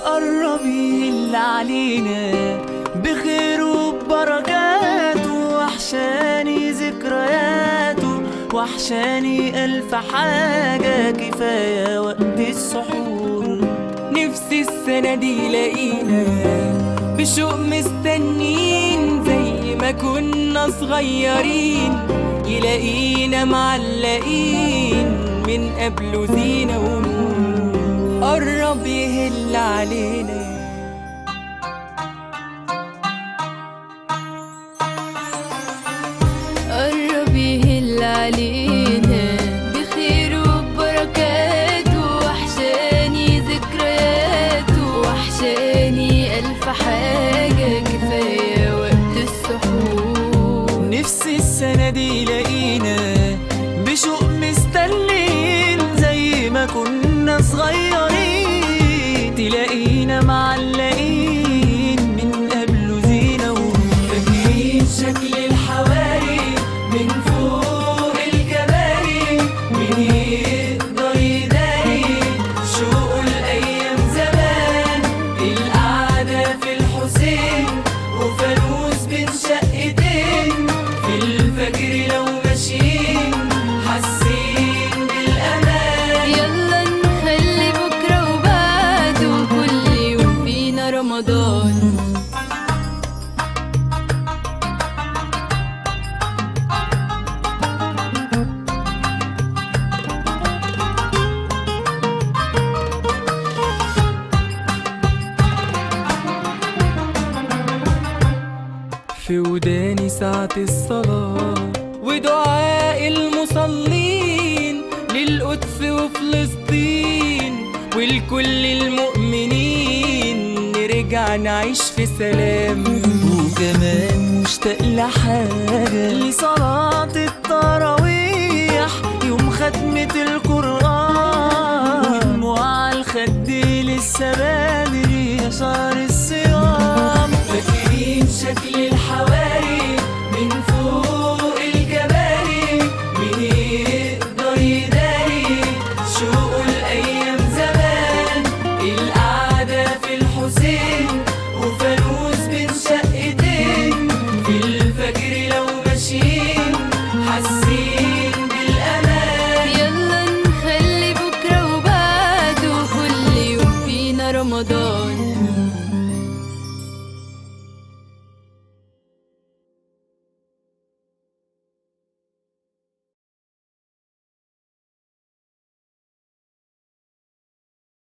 قرب يهل علينا بخير وبركاته، وحشاني ذكرياته، وحشاني ألف حاجة، كفاية وقت السحور. نفسي السنة دي لاقينا بشوق مستنين زي ما كنا صغيرين، يلاقينا معلقين من قبله زينة ونور. قرب يهل علينا قرب يهل علينا بخير وبركاته، وحشاني ذكرياته، وحشاني ألف حاجة، كفاية وقت السحور. نفسي السنة دي لاقينا بشوق مستنين زي ما كنا صغيرين، تلاقينا معلقين من قبله زينة ونور. فاكرين شكل الحواري من فوق الكباري، مين يقدر يداري شوق الأيام زمان، القعدة في الحسين وفانوس بين شقتين، في الفجر لو ماشيين حاسين بالأمان. يلا نخلي بكرة وبعده كل يوم فينا رمضان. في وداني ساعة الصلاة ودعاء المصلين للقدس وفلسطين ولكل المؤمنين، نرجع نعيش في سلام. وكمان مشتاق لحاجة لصلاة التراويح يوم ختمة القرآن، ودموع الخد للثبات